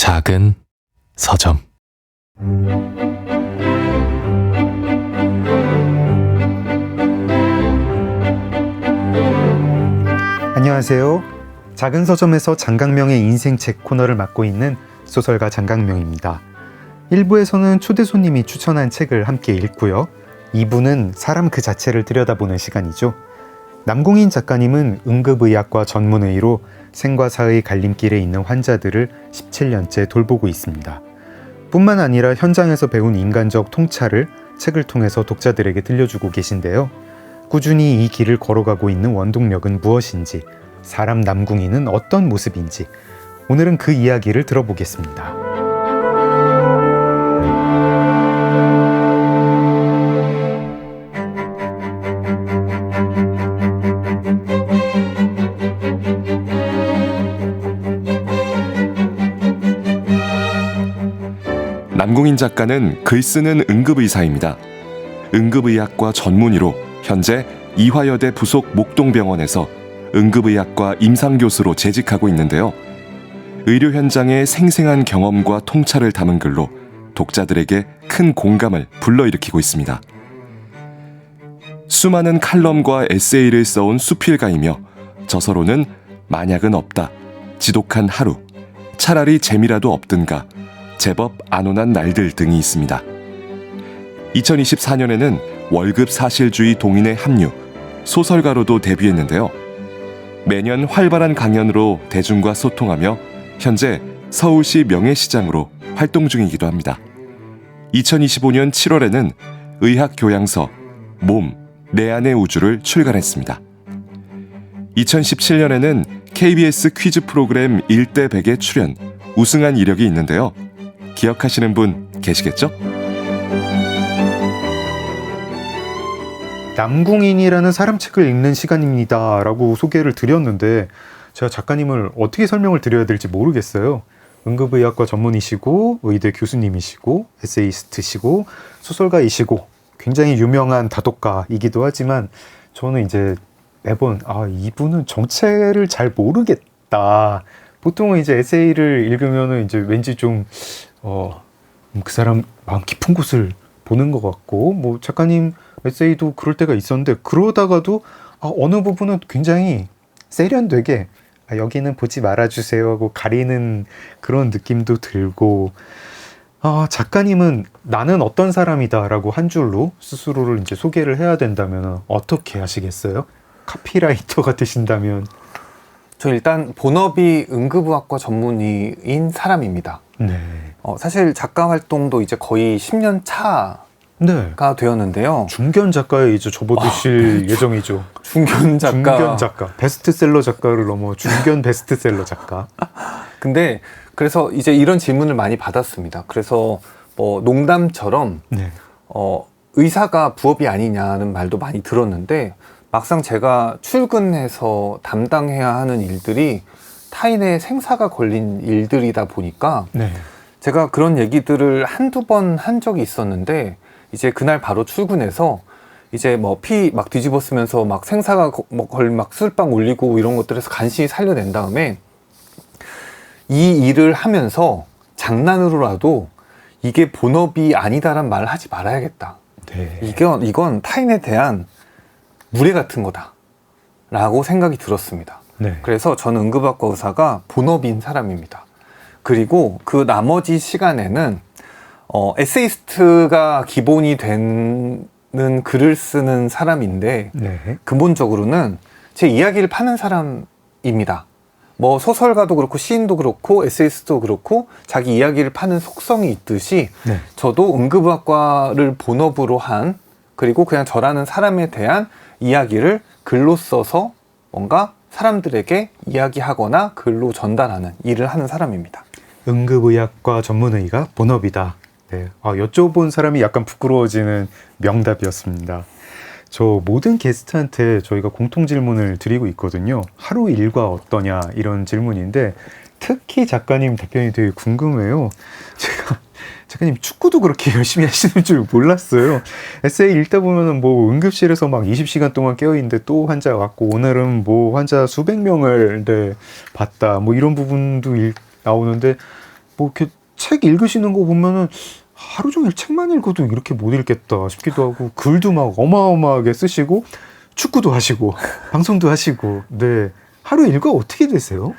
작은 서점. 안녕하세요. 작은 서점에서 장강명의 인생책 코너를 맡고 있는 소설가 장강명입니다. 1부에서는 초대 손님이 추천한 책을 함께 읽고요. 2부는 사람 그 자체를 들여다보는 시간이죠. 남궁인 작가님은 응급의학과 전문의로 생과 사의 갈림길에 있는 환자들을 17년째 돌보고 있습니다. 뿐만 아니라 현장에서 배운 인간적 통찰을 책을 통해서 독자들에게 들려주고 계신데요. 꾸준히 이 길을 걸어가고 있는 원동력은 무엇인지, 사람 남궁인은 어떤 모습인지, 오늘은 그 이야기를 들어보겠습니다. 남궁인 작가는 글 쓰는 응급의사입니다. 응급의학과 전문의로 현재 이화여대 부속 목동병원에서 응급의학과 임상교수로 재직하고 있는데요. 의료 현장의 생생한 경험과 통찰을 담은 글로 독자들에게 큰 공감을 불러일으키고 있습니다. 수많은 칼럼과 에세이를 써온 수필가이며 저서로는 만약은 없다, 지독한 하루, 차라리 재미라도 없든가, 제법 안온한 날들 등이 있습니다. 2024년에는 월급 사실주의 동인에 합류, 소설가로도 데뷔했는데요. 매년 활발한 강연으로 대중과 소통하며 현재 서울시 명예시장으로 활동 중이기도 합니다. 2025년 7월에는 의학교양서 몸, 내 안의 우주를 출간했습니다. 2017년에는 KBS 퀴즈 프로그램 1대 100에 출연, 우승한 이력이 있는데요. 기억하시는 분 계시겠죠? 남궁인이라는 사람 책을 읽는 시간입니다 라고 소개를 드렸는데 제가 작가님을 어떻게 설명을 드려야 될지 모르겠어요. 응급의학과 전문의시고 의대 교수님이시고 에세이스트시고 소설가이시고 굉장히 유명한 다독가이기도 하지만 저는 이제 매번 이분은 정체를 잘 모르겠다. 보통은 이제 에세이를 읽으면은 이제 왠지 좀 그 사람 마음 깊은 곳을 보는 것 같고, 뭐 작가님 에세이도 그럴 때가 있었는데, 그러다가도 어느 부분은 굉장히 세련되게 여기는 보지 말아주세요 하고 가리는 그런 느낌도 들고, 작가님은 나는 어떤 사람이다 라고 한 줄로 스스로를 이제 소개를 해야 된다면 어떻게 하시겠어요? 카피라이터 같으신다면. 저 일단 본업이 응급의학과 전문의인 사람입니다. 네. 사실 작가 활동도 이제 거의 10년 차가 네. 되었는데요. 중견 작가에 이제 접어드실 예정이죠. 중견 중견 작가. 베스트셀러 작가를 넘어 중견 베스트셀러 작가. 근데 그래서 이제 이런 질문을 많이 받았습니다. 그래서 농담처럼 네. 의사가 부업이 아니냐는 말도 많이 들었는데, 막상 제가 출근해서 담당해야 하는 일들이 타인의 생사가 걸린 일들이다 보니까 네. 제가 그런 얘기들을 한두 번 한 적이 있었는데, 이제 그날 바로 출근해서 이제 피 막 뒤집어 쓰면서 막 생사가 걸린 막 술빵 올리고 이런 것들에서 간신히 살려낸 다음에 이 일을 하면서 장난으로라도 이게 본업이 아니다란 말을 하지 말아야겠다. 네. 이건 타인에 대한 무례 같은 거다 라고 생각이 들었습니다. 네. 그래서 저는 응급학과 의사가 본업인 사람입니다. 그리고 그 나머지 시간에는 에세이스트가 기본이 되는 글을 쓰는 사람인데, 네. 근본적으로는 제 이야기를 파는 사람입니다. 소설가도 그렇고 시인도 그렇고 에세이스트도 그렇고 자기 이야기를 파는 속성이 있듯이 네. 저도 응급의학과를 본업으로 한, 그리고 그냥 저라는 사람에 대한 이야기를 글로 써서 뭔가 사람들에게 이야기하거나 글로 전달하는 일을 하는 사람입니다. 응급의학과 전문의가 본업이다. 네. 여쭤본 사람이 약간 부끄러워지는 명답이었습니다. 저 모든 게스트한테 저희가 공통 질문을 드리고 있거든요. 하루 일과 어떠냐 이런 질문인데 특히 작가님 답변이 되게 궁금해요. 제가 작가님 축구도 그렇게 열심히 하시는 줄 몰랐어요. 에세이 읽다 보면은 응급실에서 막 20시간 동안 깨어있는데 또 환자 왔고, 오늘은 환자 수백 명을 봤다. 이런 부분도 나오는데 뭐 이렇게 책 읽으시는 거 보면은 하루 종일 책만 읽어도 이렇게 못 읽겠다 싶기도 하고 글도 막 어마어마하게 쓰시고 축구도 하시고 방송도 하시고 네 하루 일과 어떻게 되세요?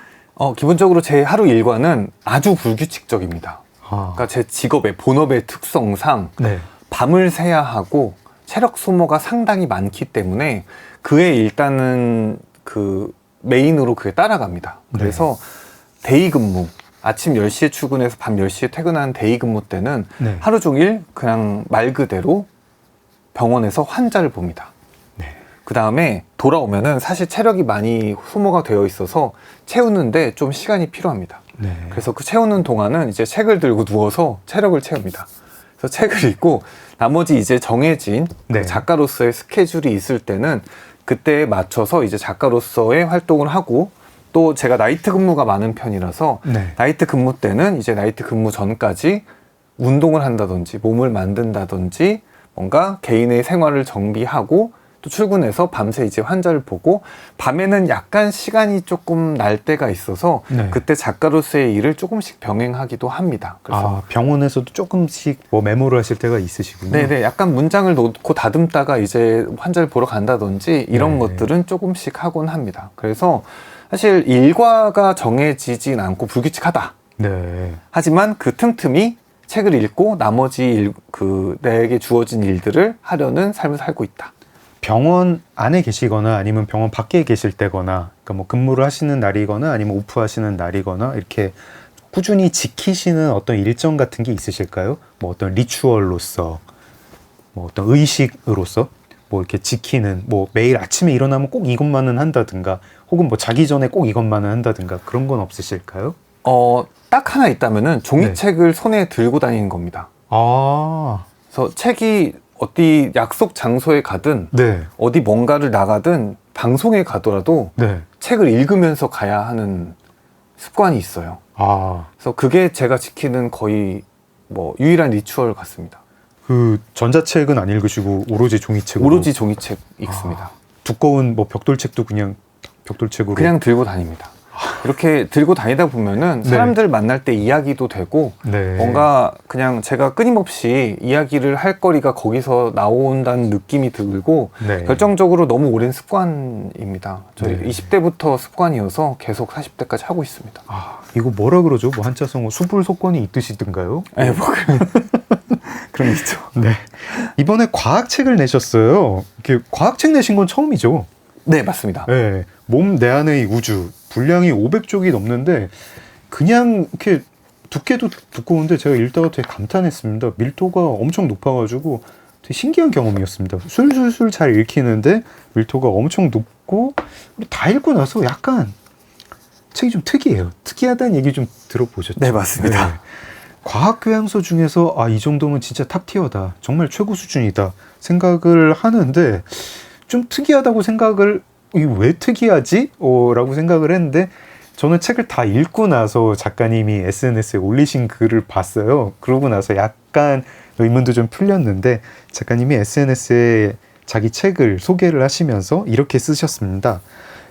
기본적으로 제 하루 일과는 아주 불규칙적입니다. 아, 그러니까 제 직업의 본업의 특성상 네. 밤을 새야 하고 체력 소모가 상당히 많기 때문에 그에 일단은 그 메인으로 그게 따라갑니다. 그래서 데이 근무, 아침 10시에 출근해서 밤 10시에 퇴근하는 데이 근무 때는 네. 하루 종일 그냥 말 그대로 병원에서 환자를 봅니다. 네. 그 다음에 돌아오면은 사실 체력이 많이 소모가 되어 있어서 채우는데 좀 시간이 필요합니다. 네. 그래서 그 채우는 동안은 이제 책을 들고 누워서 체력을 채웁니다. 그래서 책을 읽고 나머지 이제 정해진 네. 그 작가로서의 스케줄이 있을 때는 그때에 맞춰서 이제 작가로서의 활동을 하고 또 제가 나이트 근무가 많은 편이라서 네. 나이트 근무 때는 이제 나이트 근무 전까지 운동을 한다든지 몸을 만든다든지 뭔가 개인의 생활을 정비하고 또 출근해서 밤새 이제 환자를 보고 밤에는 약간 시간이 조금 날 때가 있어서 네. 그때 작가로서의 일을 조금씩 병행하기도 합니다. 그래서 병원에서도 조금씩 뭐 메모를 하실 때가 있으시군요. 네네 약간 문장을 놓고 다듬다가 이제 환자를 보러 간다든지 이런 네. 것들은 조금씩 하곤 합니다. 그래서 사실 일과가 정해지진 않고 불규칙하다. 네. 하지만 그 틈틈이 책을 읽고 나머지 내게 주어진 일들을 하려는 삶을 살고 있다. 병원 안에 계시거나 아니면 병원 밖에 계실 때거나 그러니까 뭐 근무를 하시는 날이거나 아니면 오프 하시는 날이거나 이렇게 꾸준히 지키시는 어떤 일정 같은 게 있으실까요? 뭐 어떤 리추얼로서 뭐 어떤 의식으로서 뭐 이렇게 지키는 뭐 매일 아침에 일어나면 꼭 이것만은 한다든가 혹은 뭐 자기 전에 꼭 이것만은 한다든가 그런 건 없으실까요? 딱 하나 있다면은 종이책을 손에 들고 다니는 겁니다. 아, 그래서 책이 어디 약속 장소에 가든 네, 어디 뭔가를 나가든 방송에 가더라도 네, 책을 읽으면서 가야 하는 습관이 있어요. 아, 그래서 그게 제가 지키는 거의 뭐 유일한 리추얼 같습니다. 그 전자책은 안 읽으시고 오로지 종이책으로 오로지 종이책 읽습니다. 두꺼운 뭐 벽돌책도 그냥 벽돌책으로 그냥 들고 다닙니다. 이렇게 들고 다니다 보면은 네. 사람들 만날 때 이야기도 되고 네. 뭔가 그냥 제가 끊임없이 이야기를 할 거리가 거기서 나온다는 느낌이 들고 네. 결정적으로 너무 오랜 습관입니다. 저희 네. 20대부터 습관이어서 계속 40대까지 하고 있습니다. 아, 이거 뭐라 그러죠? 뭐 한자성어 수불속권이 있듯이든가요? 네, 뭐 그런 게 있죠. 네. 이번에 과학책을 내셨어요. 이렇게 과학책 내신 건 처음이죠? 네, 맞습니다. 네. 몸 내 안의 우주. 분량이 500쪽이 넘는데 그냥 이렇게 두께도 두꺼운데 제가 읽다가 되게 감탄했습니다. 밀도가 엄청 높아가지고 되게 신기한 경험이었습니다. 술술술 잘 읽히는데 밀도가 엄청 높고 다 읽고 나서 약간 책이 좀 특이해요. 특이하다는 얘기 좀 들어보셨죠? 네, 맞습니다. 네. 과학 교양서 중에서 이 정도면 진짜 탑티어다. 정말 최고 수준이다. 생각을 하는데 좀 특이하다고 생각을 이게 왜 특이하지? 라고 생각을 했는데 저는 책을 다 읽고 나서 작가님이 SNS에 올리신 글을 봤어요. 그러고 나서 약간 의문도 좀 풀렸는데 작가님이 SNS에 자기 책을 소개를 하시면서 이렇게 쓰셨습니다.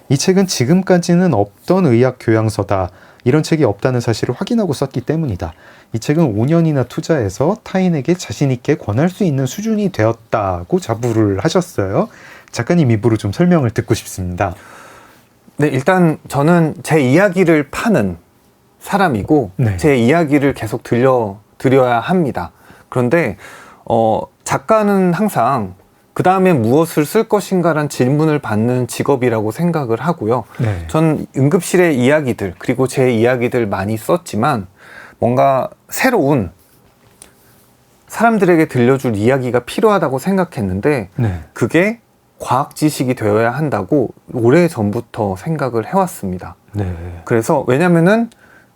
이 책은 지금까지는 없던 의학 교양서다. 이런 책이 없다는 사실을 확인하고 썼기 때문이다. 이 책은 5년이나 투자해서 타인에게 자신 있게 권할 수 있는 수준이 되었다고 자부를 하셨어요. 작가님 입으로 좀 설명을 듣고 싶습니다. 네, 일단 저는 제 이야기를 파는 사람이고 네. 제 이야기를 계속 들려드려야 합니다. 그런데 작가는 항상 그 다음에 무엇을 쓸 것인가란 질문을 받는 직업이라고 생각을 하고요. 네. 전 응급실의 이야기들 그리고 제 이야기들 많이 썼지만 뭔가 새로운 사람들에게 들려줄 이야기가 필요하다고 생각했는데 네. 그게 과학 지식이 되어야 한다고 오래전부터 생각을 해왔습니다. 네. 그래서 왜냐면은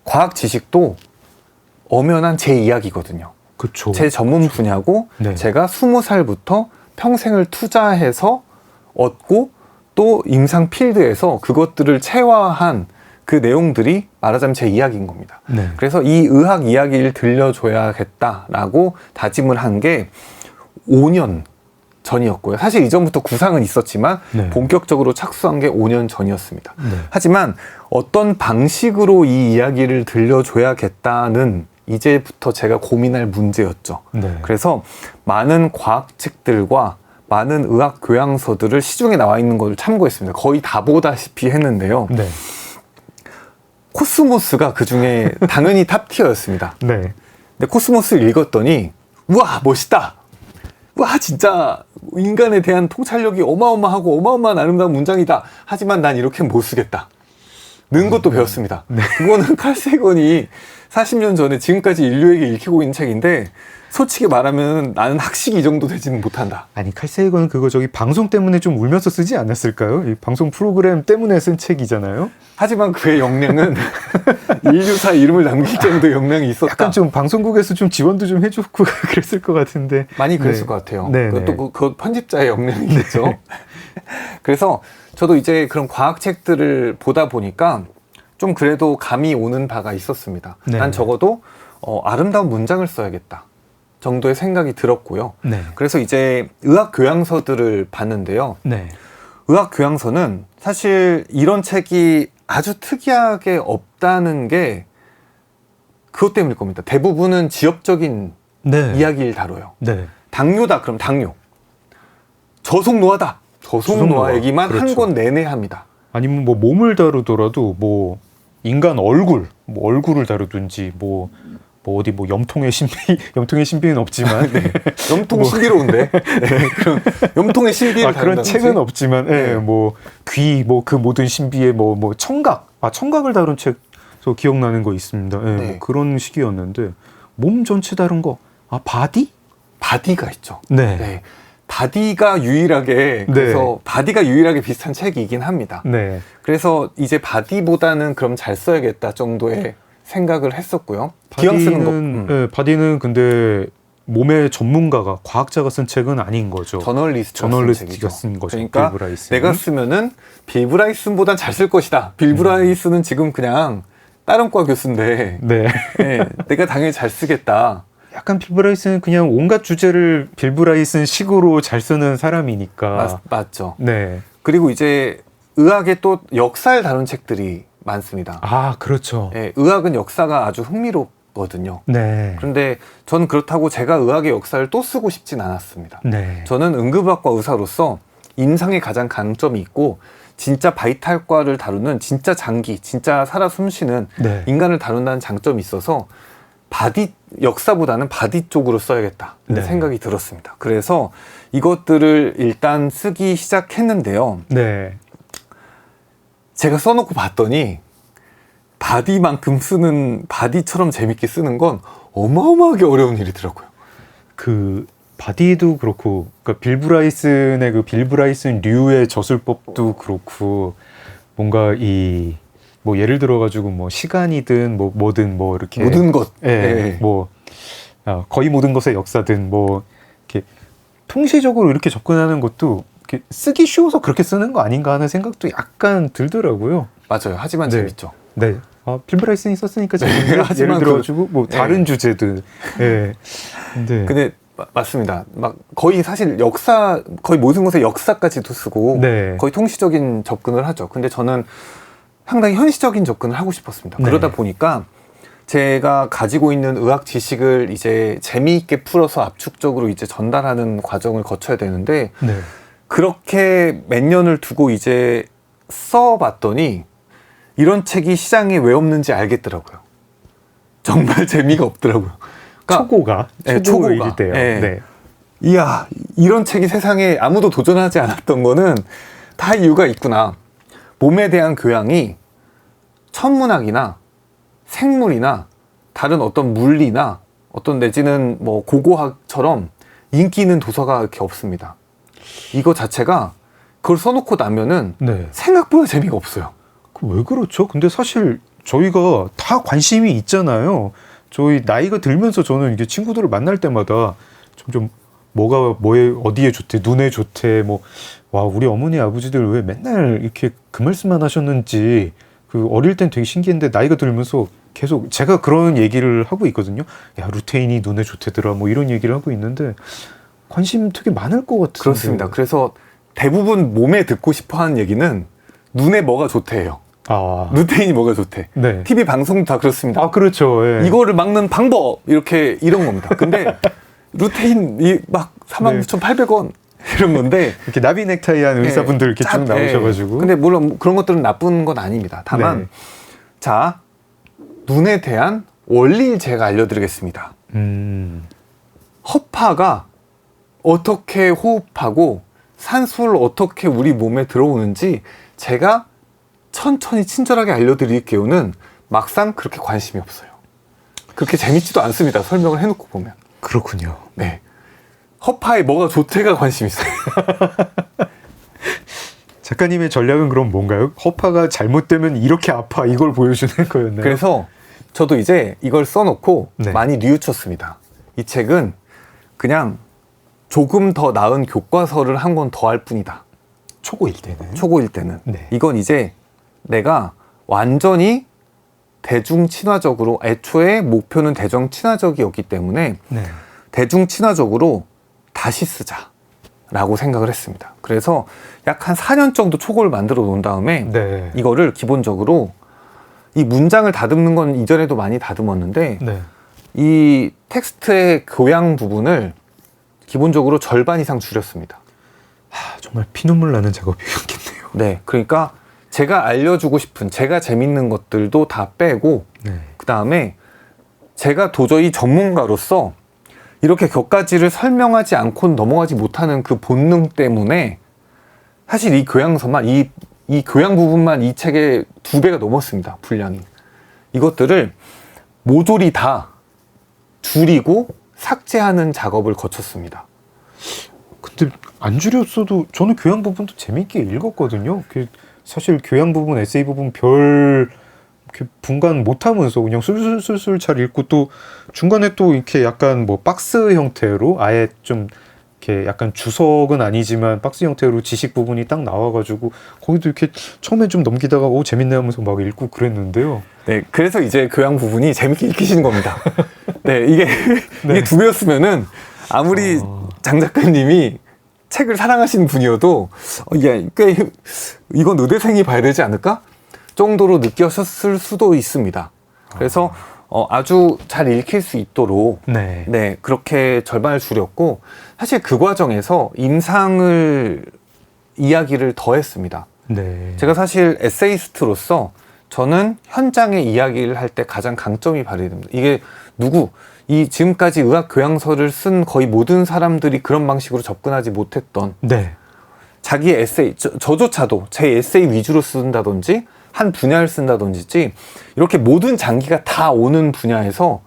과학 지식도 엄연한 제 이야기거든요. 그쵸. 제 전문 분야고 네. 제가 20살부터 평생을 투자해서 얻고 또 임상 필드에서 그것들을 체화한 그 내용들이 말하자면 제 이야기인 겁니다. 네. 그래서 이 의학 이야기를 들려줘야겠다라고 다짐을 한 게 5년 전이었고요. 사실 이전부터 구상은 있었지만 네. 본격적으로 착수한 게 5년 전이었습니다. 네. 하지만 어떤 방식으로 이 이야기를 들려줘야겠다는 이제부터 제가 고민할 문제였죠. 네. 그래서 많은 과학책들과 많은 의학 교양서들을 시중에 나와 있는 것을 참고했습니다. 거의 다 보다시피 했는데요. 네. 코스모스가 그 중에 당연히 탑티어였습니다. 네. 근데 코스모스를 읽었더니 우와 멋있다. 와 진짜 인간에 대한 통찰력이 어마어마하고 어마어마한 아름다운 문장이다. 하지만 난 이렇게 못 쓰겠다. 는 것도 배웠습니다. 그거는 칼 세건이 40년 전에 지금까지 인류에게 읽히고 있는 책인데 솔직히 말하면 나는 학식이 이 정도 되지는 못한다. 아니 칼 세이건은 그거 저기 방송 때문에 좀 울면서 쓰지 않았을까요? 이 방송 프로그램 때문에 쓴 책이잖아요. 하지만 그의 역량은 인류사 이름을 남길 정도의 역량이 있었다. 약간 좀 방송국에서 좀 지원도 좀 해줬고 그랬을 것 같은데. 많이 그랬을 네. 것 같아요. 네, 그것도 그 편집자의 역량이겠죠. 그래서 저도 이제 그런 과학책들을 보다 보니까 좀 그래도 감이 오는 바가 있었습니다. 네. 난 적어도 아름다운 문장을 써야겠다 정도의 생각이 들었고요. 네. 그래서 이제 의학 교양서들을 봤는데요. 네. 의학 교양서는 사실 이런 책이 아주 특이하게 없다는 게 그것 때문일 겁니다. 대부분은 지엽적인 네. 이야기를 다뤄요. 네. 당뇨다 그럼 당뇨, 저속노화다 저속노화 얘기만 그렇죠. 한 권 내내 합니다. 아니면 뭐 몸을 다루더라도 뭐 인간 얼굴, 뭐 얼굴을 다루든지 뭐 어디 뭐 염통의 신비는 없지만 네. 염통 신비로운데 네. 그럼 염통의 신비를 그런 다룬다든지? 책은 없지만 네. 뭐 귀 뭐 그 모든 신비의 뭐 청각 청각을 다룬 책저 기억나는 거 있습니다. 네. 뭐 그런 식이었는데 몸 전체 다룬 거 바디? 바디가 있죠. 네. 네. 바디가 유일하게 그래서 바디가 유일하게 비슷한 책이긴 합니다. 네. 그래서 이제 바디보다는 그럼 잘 써야겠다 정도의 생각을 했었고요. 기왕 쓰는 거 네, 바디는 근데 몸의 전문가가 과학자가 쓴 책은 아닌 거죠. 저널리스트가 쓴 거죠. 그러니까 빌 브라이슨이. 내가 쓰면은 빌 브라이슨보단 잘 쓸 것이다. 빌 브라이슨은 지금 그냥 다른 과 교수인데 네. 네, 내가 당연히 잘 쓰겠다. 약간 빌 브라이슨은 그냥 온갖 주제를 빌 브라이슨 식으로 잘 쓰는 사람이니까. 맞죠. 네. 그리고 이제 의학의 또 역사를 다룬 책들이 많습니다. 아, 그렇죠. 네, 의학은 역사가 아주 흥미롭거든요. 네. 그런데 전 그렇다고 제가 의학의 역사를 또 쓰고 싶진 않았습니다. 네. 저는 응급의학과 의사로서 임상에 가장 강점이 있고 진짜 바이탈과를 다루는 진짜 장기, 진짜 살아 숨쉬는 네. 인간을 다룬다는 장점이 있어서 바디 역사보다는 바디 쪽으로 써야겠다는 네. 생각이 들었습니다. 그래서 이것들을 일단 쓰기 시작했는데요. 네. 제가 써놓고 봤더니 바디만큼 쓰는 바디처럼 재밌게 쓰는 건 어마어마하게 어려운 일이더라고요. 그 바디도 그렇고, 그러니까 빌 브라이슨의 그 빌 브라이슨 류의 저술법도 그렇고, 뭔가 이 뭐 예를 들어가지고 뭐 시간이든 뭐 뭐든 뭐 이렇게 모든 것, 예, 뭐 거의 모든 것의 역사든 뭐 이렇게 통시적으로 이렇게 접근하는 것도 이렇게 쓰기 쉬워서 그렇게 쓰는 거 아닌가 하는 생각도 약간 들더라고요. 맞아요. 하지만 네. 재밌죠. 네. 빌 브라이슨이 썼으니까 재밌네요. 하지만 예를 들어가지고 뭐 다른 네. 주제든. 예. 네. 근데 맞습니다. 막 거의 사실 역사 거의 모든 것에 역사까지도 쓰고 네. 거의 통시적인 접근을 하죠. 근데 저는 상당히 현실적인 접근을 하고 싶었습니다. 네. 그러다 보니까 제가 가지고 있는 의학 지식을 이제 재미있게 풀어서 압축적으로 이제 전달하는 과정을 거쳐야 되는데 네. 그렇게 몇 년을 두고 이제 써봤더니 이런 책이 시장에 왜 없는지 알겠더라고요. 정말 재미가 없더라고요. 그러니까 네, 초고일 때요. 네. 네. 이야, 이런 책이 세상에 아무도 도전하지 않았던 거는 다 이유가 있구나. 몸에 대한 교양이 천문학이나 생물이나 다른 어떤 물리나 어떤 내지는 뭐 고고학처럼 인기 있는 도서가 이렇게 없습니다. 이거 자체가 그걸 써놓고 나면은 네. 생각보다 재미가 없어요. 왜 그렇죠? 근데 사실 저희가 다 관심이 있잖아요. 저희 나이가 들면서 저는 이게 친구들을 만날 때마다 점점 뭐가 뭐에 어디에 좋대, 눈에 좋대, 뭐 와 우리 어머니 아버지들 왜 맨날 이렇게 그 말씀만 하셨는지 그 어릴 땐 되게 신기했는데 나이가 들면서 계속 제가 그런 얘기를 하고 있거든요. 야 루테인이 눈에 좋대더라, 뭐 이런 얘기를 하고 있는데 관심 되게 많을 것 같은데. 그렇습니다. 그래서 대부분 몸에 듣고 싶어 하는 얘기는 눈에 뭐가 좋대요. 아, 루테인이 뭐가 좋대. 네. TV 방송도 다 그렇습니다. 아, 그렇죠. 예. 이거를 막는 방법 이렇게 이런 겁니다. 근데 루테인이 막 49,800원 이런 건데 이렇게 나비 넥타이한 의사분들 이렇게 쭉 나오셔가지고. 근데 물론 그런 것들은 나쁜 건 아닙니다. 다만 네. 자, 눈에 대한 원리를 제가 알려드리겠습니다. 허파가 어떻게 호흡하고 산소를 어떻게 우리 몸에 들어오는지 제가 천천히 친절하게 알려드릴게요는 막상 그렇게 관심이 없어요. 그렇게 재밌지도 않습니다. 설명을 해놓고 보면. 그렇군요. 네. 허파에 뭐가 좋대가 관심 있어요. 작가님의 전략은 그럼 뭔가요? 허파가 잘못되면 이렇게 아파 이걸 보여주는 거였나요? 그래서 저도 이제 이걸 써놓고 네. 많이 뉘우쳤습니다. 이 책은 그냥 조금 더 나은 교과서를 한 권 더 할 뿐이다. 초고일 때는. 초고일 때는. 네. 이건 이제 내가 완전히 대중 친화적으로, 애초에 목표는 대중 친화적이었기 때문에 네. 대중 친화적으로 다시 쓰자라고 생각을 했습니다. 그래서 약 한 4년 정도 초고를 만들어 놓은 다음에 네. 이거를 기본적으로 이 문장을 다듬는 건 이전에도 많이 다듬었는데 네. 이 텍스트의 교양 부분을 기본적으로 절반 이상 줄였습니다. 정말 피눈물 나는 작업이었겠네요. 네, 그러니까 제가 알려주고 싶은, 제가 재밌는 것들도 다 빼고 네. 그 다음에 제가 도저히 전문가로서 이렇게 격가지를 설명하지 않고는 넘어가지 못하는 그 본능 때문에 사실 이 교양서만, 이 교양 부분만 이 책의 2배가 넘었습니다. 분량이. 이것들을 모조리 다 줄이고 삭제하는 작업을 거쳤습니다. 근데 안 줄였어도 저는 교양 부분도 재밌게 읽었거든요. 사실 교양 부분, 에세이 부분 별 이렇게 분간 못하면서 그냥 술술술술 잘 읽고 또 중간에 또 이렇게 약간 뭐 박스 형태로 아예 좀 이렇게 약간 주석은 아니지만 박스 형태로 지식 부분이 딱 나와가지고 거기도 이렇게 처음에 좀 넘기다가 오 재밌네 하면서 막 읽고 그랬는데요. 네, 그래서 이제 교양 부분이 재밌게 읽히시는 겁니다. 네, 이게 2배였으면은 아무리 장 작가님이 책을 사랑하시는 분이어도 꽤 이건 의대생이 봐야 되지 않을까? 정도로 느끼셨을 수도 있습니다. 그래서 아주 잘 읽힐 수 있도록 네. 그렇게 절반을 줄였고 사실 그 과정에서 임상을 이야기를 더했습니다. 네. 제가 사실 에세이스트로서 저는 현장의 이야기를 할 때 가장 강점이 발휘됩니다. 이게 이 지금까지 의학 교양서를 쓴 거의 모든 사람들이 그런 방식으로 접근하지 못했던 네. 자기 에세이, 저조차도 제 에세이 위주로 쓴다든지 한 분야를 쓴다든지 이렇게 모든 장기가 다 오는 분야에서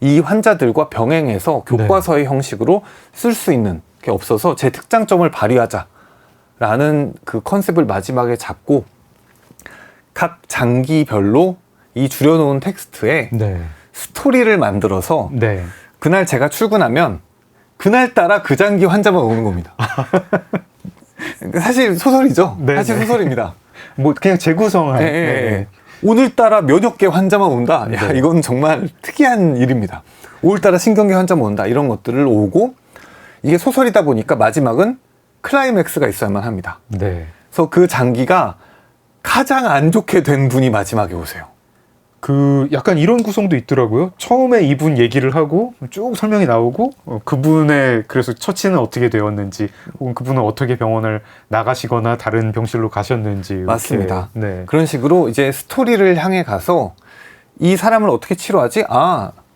이 환자들과 병행해서 교과서의 형식으로 쓸 수 있는 게 없어서 제 특장점을 발휘하자라는 그 컨셉을 마지막에 잡고 각 장기별로 이 줄여놓은 텍스트에 네. 스토리를 만들어서 네. 그날 제가 출근하면 그날따라 그 장기 환자만 오는 겁니다. 사실 소설이죠. 네, 사실 네. 소설입니다. 뭐 그냥 재구성한. 네. 오늘따라 몇억 개 환자만 온다. 야, 네. 이건 정말 특이한 일입니다. 오늘따라 신경계 환자만 온다. 이런 것들을 오고 이게 소설이다 보니까 마지막은 클라이맥스가 있어야만 합니다. 네. 그래서 그 장기가 가장 안 좋게 된 분이 마지막에 오세요. 약간 이런 구성도 있더라고요. 처음에 이분 얘기를 하고 쭉 설명이 나오고 그분의 그래서 처치는 어떻게 되었는지 혹은 그분은 어떻게 병원을 나가시거나 다른 병실로 가셨는지 이렇게. 맞습니다. 네. 그런 식으로 이제 스토리를 향해 가서 이 사람을 어떻게 치료하지?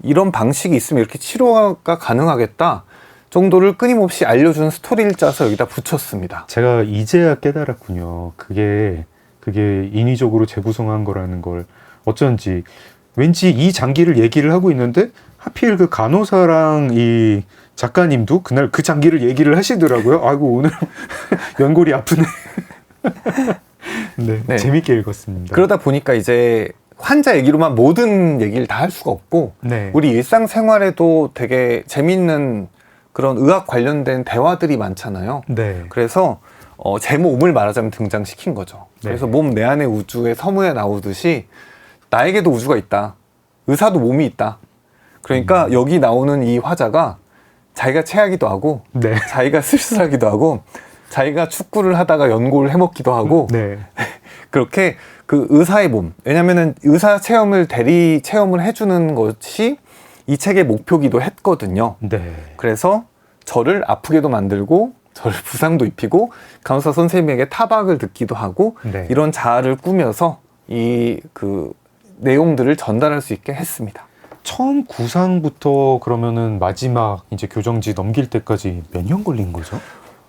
이런 방식이 있으면 이렇게 치료가 가능하겠다 정도를 끊임없이 알려주는 스토리를 짜서 여기다 붙였습니다. 제가 이제야 깨달았군요. 그게 인위적으로 재구성한 거라는 걸. 어쩐지 왠지 이 장기를 얘기를 하고 있는데 하필 그 간호사랑 이 작가님도 그날 그 장기를 얘기를 하시더라고요. 아이고 오늘 연골이 아프네. 네, 재밌게 읽었습니다. 그러다 보니까 이제 환자 얘기로만 모든 얘기를 다 할 수가 없고 네. 우리 일상생활에도 되게 재밌는 그런 의학 관련된 대화들이 많잖아요. 네. 그래서 제 몸을 말하자면 등장시킨 거죠. 네. 그래서 몸 내 안의 우주의 서문에 나오듯이 나에게도 우주가 있다. 의사도 몸이 있다. 그러니까 여기 나오는 이 화자가 자기가 체하기도 하고 네. 자기가 쓸쓸하기도 하고 자기가 축구를 하다가 연골을 해먹기도 하고 네. 그렇게 그 의사의 몸, 왜냐면은 의사 체험을 대리 체험을 해주는 것이 이 책의 목표기도 했거든요. 네. 그래서 저를 아프게도 만들고 저를 부상도 입히고 간호사 선생님에게 타박을 듣기도 하고 네. 이런 자아를 꾸며서 이 그 내용들을 전달할 수 있게 했습니다. 처음 구상부터 그러면은 마지막 이제 교정지 넘길 때까지 몇 년 걸린 거죠?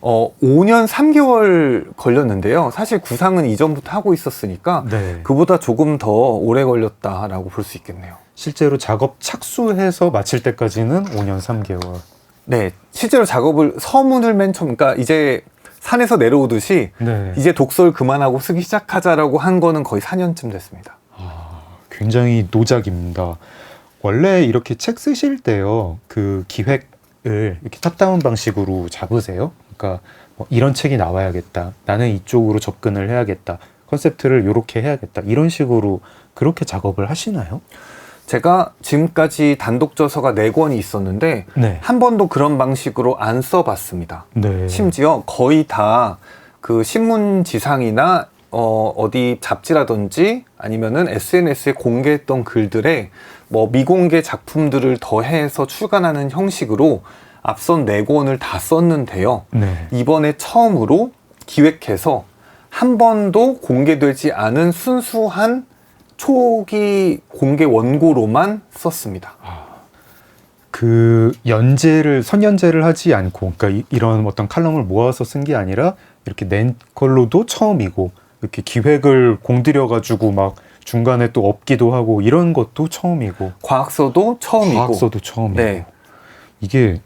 5년 3개월 걸렸는데요. 사실 구상은 이전부터 하고 있었으니까 네. 그보다 조금 더 오래 걸렸다라고 볼 수 있겠네요. 실제로 작업 착수해서 마칠 때까지는 5년 3개월. 네, 실제로 작업을 서문을 맨 처음, 그러니까 이제 산에서 내려오듯이 네. 이제 독서를 그만하고 쓰기 시작하자라고 한 거는 거의 4년쯤 됐습니다. 굉장히 노작입니다. 원래 이렇게 책 쓰실 때요, 그 기획을 이렇게 탑다운 방식으로 잡으세요? 그러니까 뭐 이런 책이 나와야겠다. 나는 이쪽으로 접근을 해야겠다. 컨셉트를 이렇게 해야겠다. 이런 식으로 그렇게 작업을 하시나요? 제가 지금까지 단독 저서가 4권이 있었는데 네. 한 번도 그런 방식으로 안 써봤습니다. 네. 심지어 거의 다 그 신문지상이나 어디 잡지라든지 아니면은 SNS에 공개했던 글들에 뭐 미공개 작품들을 더해서 출간하는 형식으로 앞선 4권을 다 썼는데요. 네. 이번에 처음으로 기획해서 한 번도 공개되지 않은 순수한 초기 공개 원고로만 썼습니다. 그 선연제를 하지 않고, 그러니까 이런 어떤 칼럼을 모아서 쓴 게 아니라 이렇게 낸 걸로도 처음이고, 이렇게 기획을 공들여가지고 막 중간에 또 없기도 하고 이런 것도 처음이고, 과학서도 처음이고. 과학서도 처음이고. 네. 이게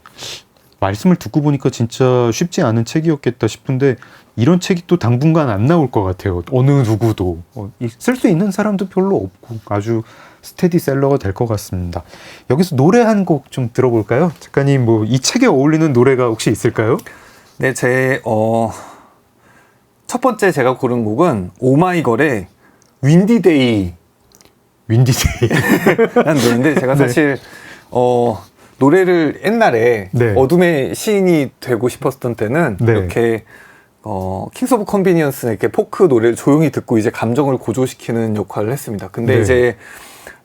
말씀을 듣고 보니까 진짜 쉽지 않은 책이었겠다 싶은데 이런 책이 또 당분간 안 나올 것 같아요. 어느 누구도 쓸 수 있는 사람도 별로 없고 아주 스테디셀러가 될 것 같습니다. 여기서 노래 한 곡 좀 들어볼까요? 작가님, 뭐 이 책에 어울리는 노래가 혹시 있을까요? 네, 첫 번째 제가 고른 곡은 오마이걸의 윈디데이 윈디데이. 라는 노래인데 제가 사실 노래를 옛날에 네. 어둠의 시인이 되고 싶었던 때는 네. 이렇게 킹스 오브 컨비니언스 이렇게 포크 노래를 조용히 듣고 이제 감정을 고조시키는 역할을 했습니다. 근데 네. 이제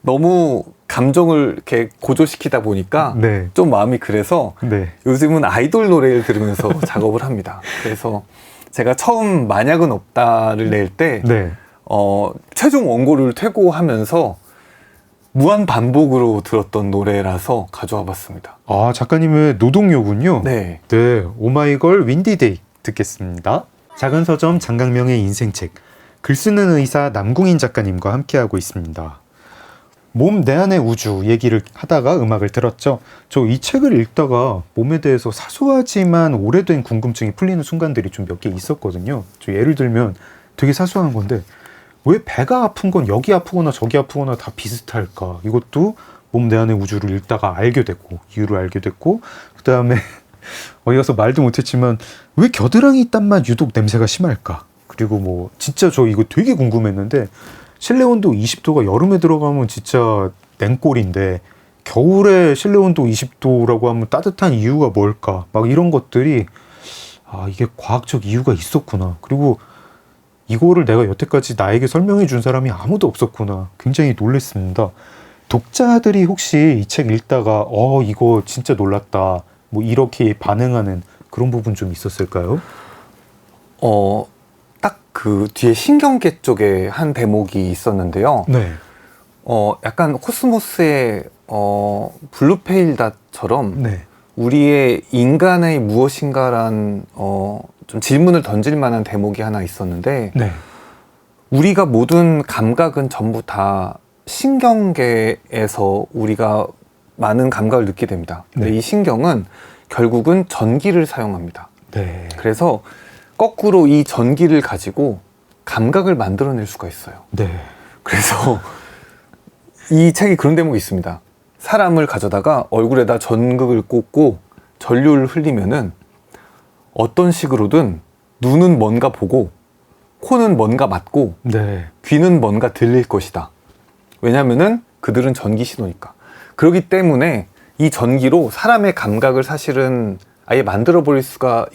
너무 감정을 이렇게 고조시키다 보니까 네. 좀 마음이 그래서 네. 요즘은 아이돌 노래를 들으면서 작업을 합니다. 그래서 제가 처음 만약은 없다를 낼 때 네. 최종 원고를 퇴고하면서 무한 반복으로 들었던 노래라서 가져와 봤습니다. 아, 작가님의 노동요군요. 네. 네, 오마이걸 윈디데이 듣겠습니다. 작은 서점 장강명의 인생책, 글 쓰는 의사 남궁인 작가님과 함께하고 있습니다. 몸 내 안의 우주 얘기를 하다가 음악을 들었죠. 저 이 책을 읽다가 몸에 대해서 사소하지만 오래된 궁금증이 풀리는 순간들이 좀 몇 개 있었거든요. 저 예를 들면 되게 사소한 건데 왜 배가 아픈 건 여기 아프거나 저기 아프거나 다 비슷할까? 이것도 몸 내 안의 우주를 읽다가 알게 됐고, 이유를 알게 됐고, 그 다음에 어디 가서 말도 못했지만 왜 겨드랑이 땀만 유독 냄새가 심할까? 그리고 뭐 진짜 저 이거 되게 궁금했는데 실내 온도 20도가 여름에 들어가면 진짜 냉골인데 겨울에 실내 온도 20도라고 하면 따뜻한 이유가 뭘까? 막 이런 것들이 이게 과학적 이유가 있었구나. 그리고 이거를 내가 여태까지 나에게 설명해 준 사람이 아무도 없었구나. 굉장히 놀랐습니다. 독자들이 혹시 이 책 읽다가 이거 진짜 놀랐다, 뭐 이렇게 반응하는 그런 부분 좀 있었을까요? 딱 그 뒤에 신경계 쪽에 한 대목이 있었는데요. 네. 약간 코스모스의 블루페일닷처럼 네. 우리의 인간의 무엇인가란 좀 질문을 던질 만한 대목이 하나 있었는데 네. 우리가 모든 감각은 전부 다 신경계에서 우리가 많은 감각을 느끼게 됩니다. 근데 네. 이 신경은 결국은 전기를 사용합니다. 네. 그래서 거꾸로 이 전기를 가지고 감각을 만들어낼 수가 있어요. 네. 그래서 이 책이 그런 대목이 있습니다. 사람을 가져다가 얼굴에다 전극을 꽂고 전류를 흘리면은 어떤 식으로든 눈은 뭔가 보고 코는 뭔가 맡고 네. 귀는 뭔가 들릴 것이다. 왜냐면은 그들은 전기 신호니까. 그렇기 때문에 이 전기로 사람의 감각을 사실은 아예 만들어 버릴 수가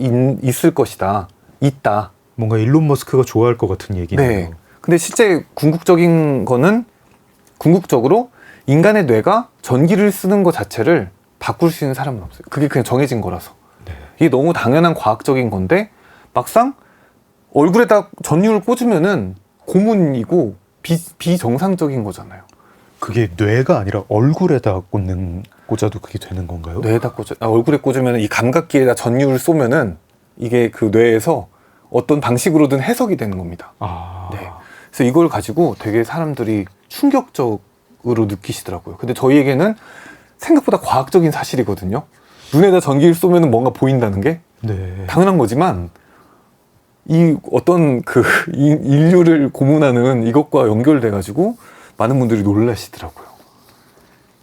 있을 것이다. 있다. 뭔가 일론 머스크가 좋아할 것 같은 얘기네요. 네. 근데 실제 궁극적인 거는 궁극적으로 인간의 뇌가 전기를 쓰는 것 자체를 바꿀 수 있는 사람은 없어요. 그게 그냥 정해진 거라서. 네. 이게 너무 당연한 과학적인 건데 막상 얼굴에다 전류를 꽂으면은 고문이고 비정상적인 거잖아요. 그게 뇌가 아니라 얼굴에다 꽂아도 그게 되는 건가요? 뇌에다 얼굴에 꽂으면 이 감각기에다 전류를 쏘면은 이게 그 뇌에서 어떤 방식으로든 해석이 되는 겁니다. 아. 네. 그래서 이걸 가지고 되게 사람들이 충격적으로 느끼시더라고요. 근데 저희에게는 생각보다 과학적인 사실이거든요. 눈에다 전기를 쏘면 뭔가 보인다는 게 네. 당연한 거지만 이 어떤 그 인류를 고문하는 이것과 연결돼 가지고 많은 분들이 놀라시더라고요.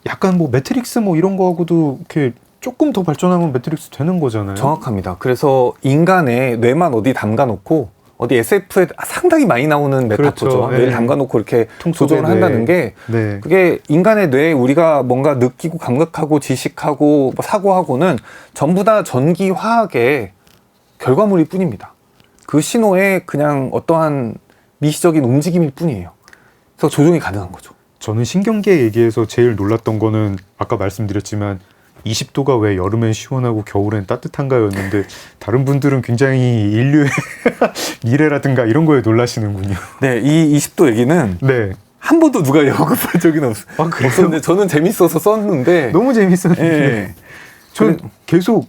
약간 뭐 매트릭스 뭐 이런 거하고도 이렇게 조금 더 발전하면 매트릭스 되는 거잖아요. 정확합니다. 그래서 인간의 뇌만 어디 담가놓고 어디 SF에 상당히 많이 나오는 메타포죠. 그렇죠. 뇌를 네. 담가놓고 이렇게 통속의 조정을 뇌. 한다는 게 네. 그게 인간의 뇌에 우리가 뭔가 느끼고 감각하고 지식하고 뭐 사고하고는 전부 다 전기 화학의 결과물일 뿐입니다. 그 신호에 그냥 어떠한 미시적인 움직임일 뿐이에요. 그래서 조종이 가능한 거죠. 저는 신경계 얘기에서 제일 놀랐던 거는 아까 말씀드렸지만 20도가 왜 여름엔 시원하고 겨울엔 따뜻한가였는데 다른 분들은 굉장히 인류의 미래라든가 이런 거에 놀라시는군요. 네, 이 20도 얘기는 네. 한 번도 누가 언급한 적이 없었는데 저는 재밌어서 썼는데 너무 재밌었는데 예. 저는 계속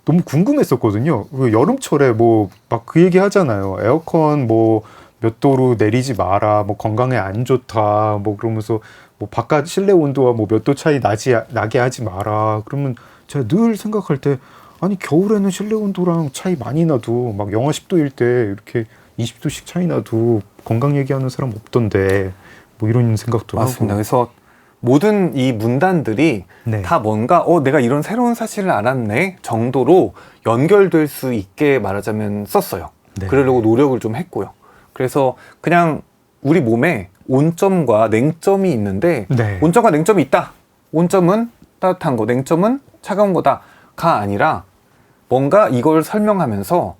너무 궁금했었거든요. 그 여름철에 뭐 막 그 얘기 하잖아요. 에어컨 뭐 몇 도로 내리지 마라, 뭐 건강에 안 좋다, 뭐 그러면서 뭐 바깥 실내 온도와 뭐 몇 도 차이 나게 하지 마라. 그러면 제가 늘 생각할 때 아니 겨울에는 실내 온도랑 차이 많이 나도 막 영하 10도일 때 이렇게 20도씩 차이 나도 건강 얘기하는 사람 없던데 뭐 이런 생각도 맞습니다. 하고. 그래서 모든 이 문단들이 네. 다 뭔가 내가 이런 새로운 사실을 알았네 정도로 연결될 수 있게 말하자면 썼어요. 네. 그러려고 노력을 좀 했고요. 그래서 그냥 우리 몸에 온점과 냉점이 있는데 네. 온점과 냉점이 있다. 온점은 따뜻한 거, 냉점은 차가운 거다가 아니라 뭔가 이걸 설명하면서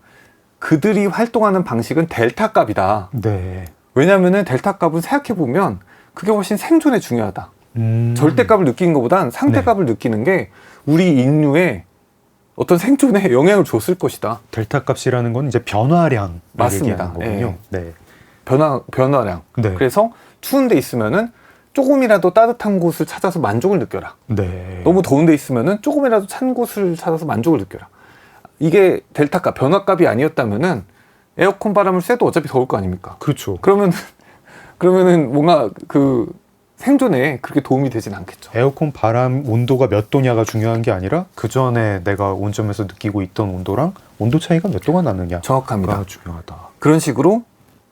그들이 활동하는 방식은 델타 값이다. 네. 왜냐하면 델타 값을 생각해보면 그게 훨씬 생존에 중요하다. 절대값을 느끼는 것보단 상대값을 느끼는 게 우리 인류의 어떤 생존에 영향을 줬을 것이다. 델타 값이라는 건 이제 변화량 맞습니다. 얘기하는 거군요. 네. 변화량. 네. 그래서 추운 데 있으면은 조금이라도 따뜻한 곳을 찾아서 만족을 느껴라. 네. 너무 더운 데 있으면은 조금이라도 찬 곳을 찾아서 만족을 느껴라. 이게 델타값, 변화값이 아니었다면은 에어컨 바람을 쐬도 어차피 더울 거 아닙니까? 그렇죠. 그러면은 뭔가 그 생존에 그렇게 도움이 되진 않겠죠. 에어컨 바람 온도가 몇 도냐가 중요한 게 아니라 그 전에 내가 온점에서 느끼고 있던 온도랑 온도 차이가 몇 도가 나느냐가 정확합니다. 중요하다. 그런 식으로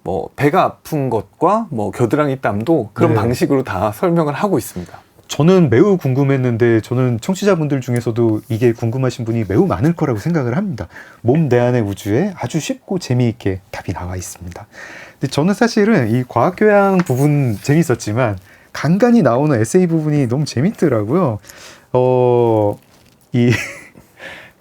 뭐 배가 아픈 것과 뭐 겨드랑이 땀도 그런 네. 방식으로 다 설명을 하고 있습니다. 저는 매우 궁금했는데 저는 청취자분들 중에서도 이게 궁금하신 분이 매우 많을 거라고 생각을 합니다. 몸 내 안의 우주에 아주 쉽고 재미있게 답이 나와 있습니다. 근데 저는 사실은 이 과학교양 부분 재밌었지만 간간히 나오는 에세이 부분이 너무 재밌더라고요.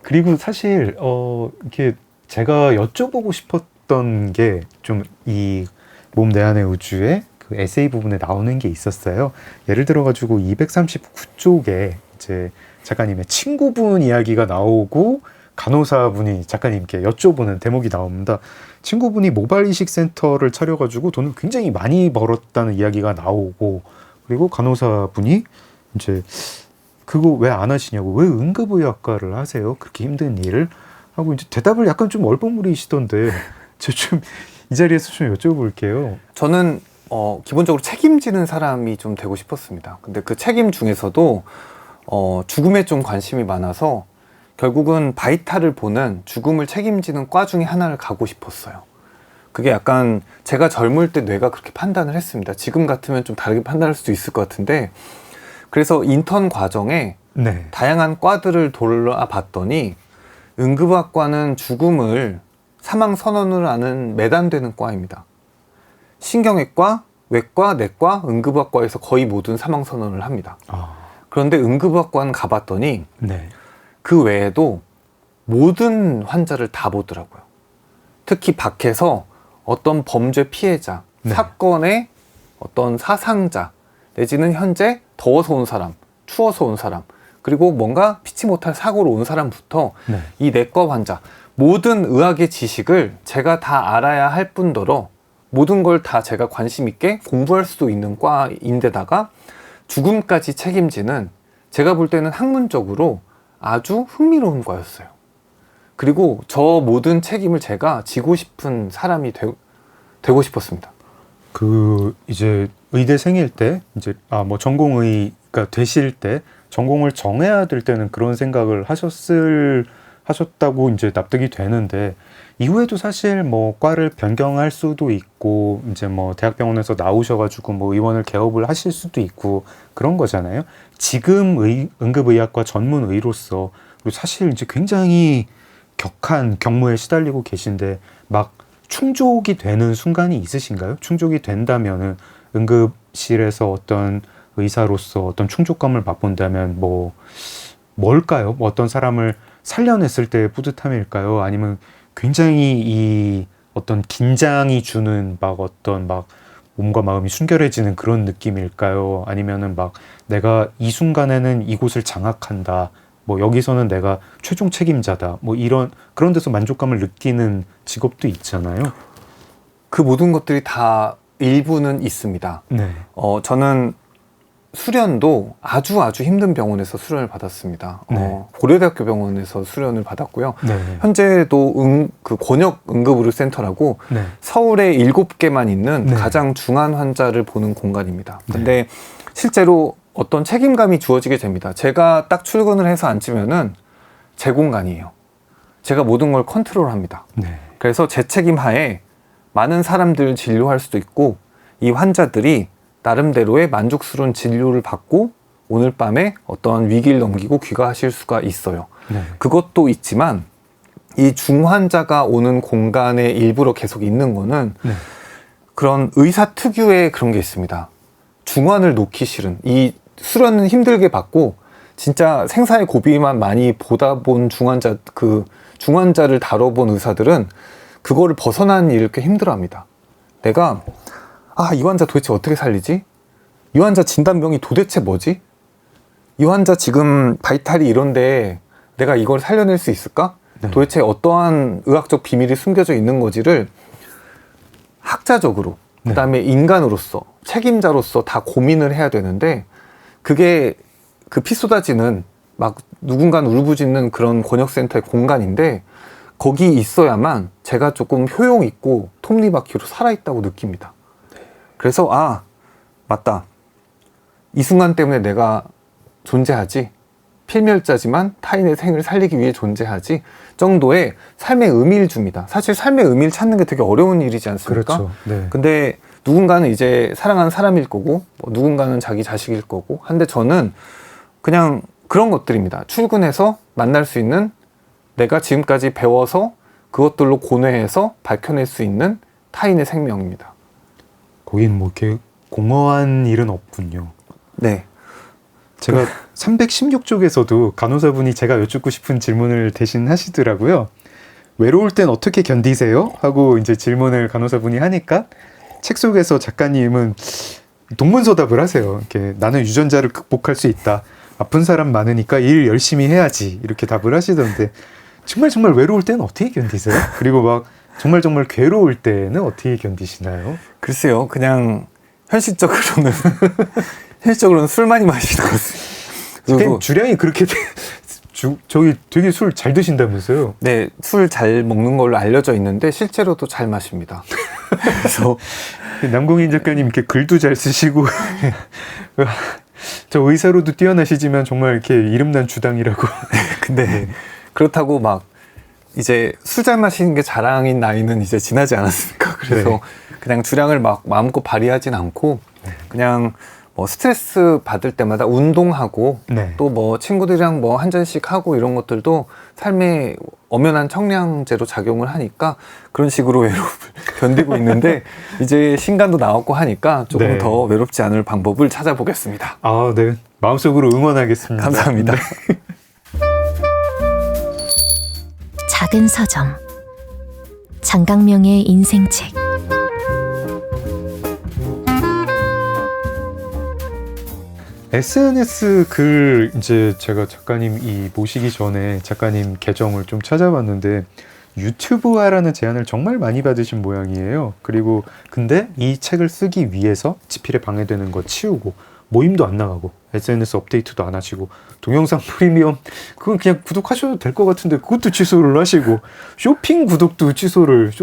그리고 사실 이렇게 제가 여쭤보고 싶었던 게 좀 이 몸 내 안의 우주에 그 에세이 부분에 나오는 게 있었어요. 예를 들어가지고 239쪽에 이제 작가님의 친구분 이야기가 나오고 간호사분이 작가님께 여쭤보는 대목이 나옵니다. 친구분이 모바일 이식 센터를 차려가지고 돈을 굉장히 많이 벌었다는 이야기가 나오고, 그리고 간호사분이 이제 그거 왜 안 하시냐고, 왜 응급의학과를 하세요? 그렇게 힘든 일을 하고 이제 대답을 약간 좀 얼버무리시던데 저 좀 이 자리에서 좀 여쭤볼게요. 저는 기본적으로 책임지는 사람이 좀 되고 싶었습니다. 근데 그 책임 중에서도 죽음에 좀 관심이 많아서 결국은 바이탈을 보는 죽음을 책임지는 과 중에 하나를 가고 싶었어요. 그게 약간 제가 젊을 때 뇌가 그렇게 판단을 했습니다. 지금 같으면 좀 다르게 판단할 수도 있을 것 같은데, 그래서 인턴 과정에 네. 다양한 과들을 돌아봤더니 응급의학과는 죽음을 사망 선언을 하는 매단되는 과입니다. 신경외과, 외과, 내과, 응급의학과에서 거의 모든 사망 선언을 합니다. 그런데 응급의학관 가봤더니 네. 그 외에도 모든 환자를 다 보더라고요. 특히 밖에서 어떤 범죄 피해자, 네. 사건의 어떤 사상자, 내지는 현재 더워서 온 사람, 추워서 온 사람, 그리고 뭔가 피치 못할 사고로 온 사람부터 네. 이 내과 환자, 모든 의학의 지식을 제가 다 알아야 할 뿐더러 모든 걸 다 제가 관심 있게 공부할 수도 있는 과인데다가 죽음까지 책임지는, 제가 볼 때는 학문적으로 아주 흥미로운 과였어요. 그리고 저 모든 책임을 제가 지고 싶은 사람이 되고 싶었습니다. 그 이제 의대생일 때 이제 뭐 전공의가 되실 때 전공을 정해야 될 때는 그런 생각을 하셨다고 이제 납득이 되는데, 이후에도 사실 뭐 과를 변경할 수도 있고 이제 뭐 대학병원에서 나오셔가지고 뭐 의원을 개업을 하실 수도 있고 그런 거잖아요. 지금 응급의학과 전문의로서 사실 이제 굉장히 격한 경무에 시달리고 계신데 막 충족이 되는 순간이 있으신가요? 충족이 된다면은 응급실에서 어떤 의사로서 어떤 충족감을 맛본다면 뭘까요? 뭐 어떤 사람을 살려냈을 때의 뿌듯함일까요? 아니면 굉장히 이 어떤 긴장이 주는 어떤 몸과 마음이 순결해지는 그런 느낌일까요? 아니면은 내가 이 순간에는 이곳을 장악한다, 여기서는 내가 최종 책임자다, 그런 데서 만족감을 느끼는 직업도 있잖아요. 그 모든 것들이 다 일부는 있습니다. 네. 저는 수련도 아주 힘든 병원에서 수련을 받았습니다. 네. 고려대학교 병원에서 수련을 받았고요. 네. 현재도 그 권역 응급의료센터라고 네. 서울에 7개만 있는 네. 가장 중한 환자를 보는 공간입니다. 근데 실제로 어떤 책임감이 주어지게 됩니다. 제가 딱 출근을 해서 앉으면은 제 공간이에요. 제가 모든 걸 컨트롤합니다. 네. 그래서 제 책임 하에 많은 사람들을 진료할 수도 있고, 이 환자들이 나름대로의 만족스러운 진료를 받고 오늘 밤에 어떤 위기를 넘기고 귀가하실 수가 있어요. 네. 그것도 있지만 이 중환자가 오는 공간에 일부러 계속 있는 거는 네. 그런 의사 특유의 그런 게 있습니다. 중환을 놓기 싫은, 이 수련은 힘들게 받고 진짜 생사의 고비만 많이 보다 본 중환자를 다뤄본 의사들은 그거를 벗어나는 일을 꽤 힘들어합니다. 내가 이 환자 도대체 어떻게 살리지? 이 환자 진단병이 도대체 뭐지? 이 환자 지금 바이탈이 이런데 내가 이걸 살려낼 수 있을까? 네. 도대체 어떠한 의학적 비밀이 숨겨져 있는 거지를 학자적으로, 네. 그다음에 인간으로서, 책임자로서 다 고민을 해야 되는데, 그게 그 피 쏟아지는 누군가는 울부짖는 그런 권역센터의 공간인데 거기 있어야만 제가 조금 효용 있고 톱니바퀴로 살아있다고 느낍니다. 그래서 맞다, 이 순간 때문에 내가 존재하지, 필멸자지만 타인의 생을 살리기 위해 존재하지 정도의 삶의 의미를 줍니다. 사실 삶의 의미를 찾는 게 되게 어려운 일이지 않습니까? 그렇죠. 네. 근데 누군가는 이제 사랑하는 사람일 거고, 누군가는 자기 자식일 거고 한데, 저는 그냥 그런 것들입니다. 출근해서 만날 수 있는, 내가 지금까지 배워서 그것들로 고뇌해서 밝혀낼 수 있는 타인의 생명입니다. 거긴 이렇게 공허한 일은 없군요. 네. 제가 316쪽에서도 간호사분이 제가 여쭙고 싶은 질문을 대신 하시더라고요. 외로울 땐 어떻게 견디세요? 하고 이제 질문을 간호사분이 하니까 책 속에서 작가님은 동문서답을 하세요. 이렇게 나는 유전자를 극복할 수 있다. 아픈 사람 많으니까 일 열심히 해야지. 이렇게 답을 하시던데, 정말 외로울 때는 어떻게 견디세요? 그리고 정말 괴로울 때는 어떻게 견디시나요? 글쎄요, 그냥 현실적으로는 술 많이 마시는 거지. 그리고 주량이 그렇게 저기 되게 술 잘 드신다면서요? 네, 술 잘 먹는 걸로 알려져 있는데 실제로도 잘 마십니다. 그래서 남궁인 작가님 이렇게 글도 잘 쓰시고 저 의사로도 뛰어나시지만 정말 이렇게 이름난 주당이라고. 근데 그렇다고 이제 술 잘 마시는 게 자랑인 나이는 이제 지나지 않았으니까. 그래서 네. 그냥 주량을 마음껏 발휘하진 않고 그냥 뭐 스트레스 받을 때마다 운동하고 네. 또 뭐 친구들이랑 뭐 한 잔씩 하고 이런 것들도 삶의 엄연한 청량제로 작용을 하니까 그런 식으로 외로움을 견디고 있는데 이제 신간도 나왔고 하니까 조금 네. 더 외롭지 않을 방법을 찾아보겠습니다. 아, 네. 마음속으로 응원하겠습니다. 감사합니다. 네. 작은 서점 장강명의 인생책 SNS 글 이제 제가 작가님 이 모시기 전에 작가님 계정을 좀 찾아봤는데 유튜브화라는 제안을 정말 많이 받으신 모양이에요. 그리고 근데 이 책을 쓰기 위해서 지필에 방해되는 거 치우고 모임도 안 나가고 SNS 업데이트도 안 하시고 동영상 프리미엄 그건 그냥 구독하셔도 될 것 같은데 그것도 취소를 하시고 쇼핑 구독도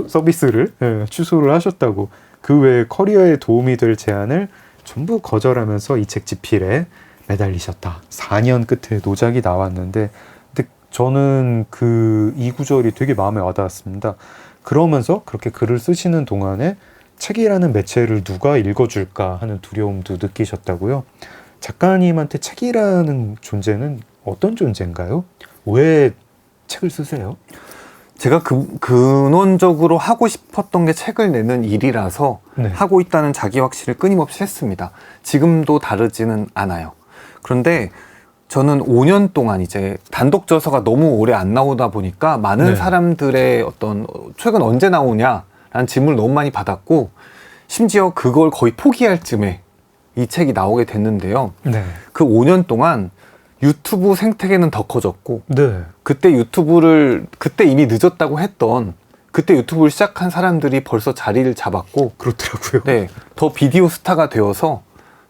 서비스를 취소를 하셨다고 그 외에 커리어에 도움이 될 제안을 전부 거절하면서 이 책 지필에 매달리셨다. 4년 끝에 노작이 나왔는데 근데 저는 이 구절이 되게 마음에 와닿았습니다. 그러면서 그렇게 글을 쓰시는 동안에 책이라는 매체를 누가 읽어줄까 하는 두려움도 느끼셨다고요. 작가님한테 책이라는 존재는 어떤 존재인가요? 왜 책을 쓰세요? 제가 근원적으로 하고 싶었던 게 책을 내는 일이라서 네. 하고 있다는 자기 확신을 끊임없이 했습니다. 지금도 다르지는 않아요. 그런데 저는 5년 동안 이제 단독 저서가 너무 오래 안 나오다 보니까 많은 네. 사람들의 어떤 최근 언제 나오냐라는 질문을 너무 많이 받았고 심지어 그걸 거의 포기할 즈음에 이 책이 나오게 됐는데요. 네. 그 5년 동안 유튜브 생태계는 더 커졌고 네. 그때 이미 늦었다고 했던 그때 유튜브를 시작한 사람들이 벌써 자리를 잡았고 그렇더라고요. 네, 더 비디오 스타가 되어서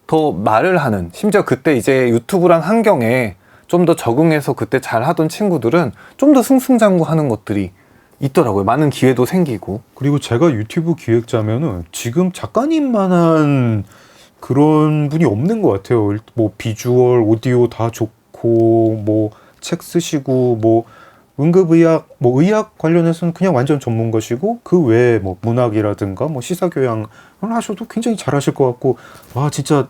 더 말을 하는 심지어 그때 이제 유튜브란 환경에 좀 더 적응해서 그때 잘 하던 친구들은 좀 더 승승장구하는 것들이 있더라고요. 많은 기회도 생기고 그리고 제가 유튜브 기획자면은 지금 작가님만한 그런 분이 없는 것 같아요. 뭐 비주얼, 오디오 다 좋고 뭐 책 쓰시고 뭐 응급의학, 뭐 의학 관련해서는 그냥 완전 전문가시고 그 외에 뭐 문학이라든가 뭐 시사교양을 하셔도 굉장히 잘하실 것 같고 와 진짜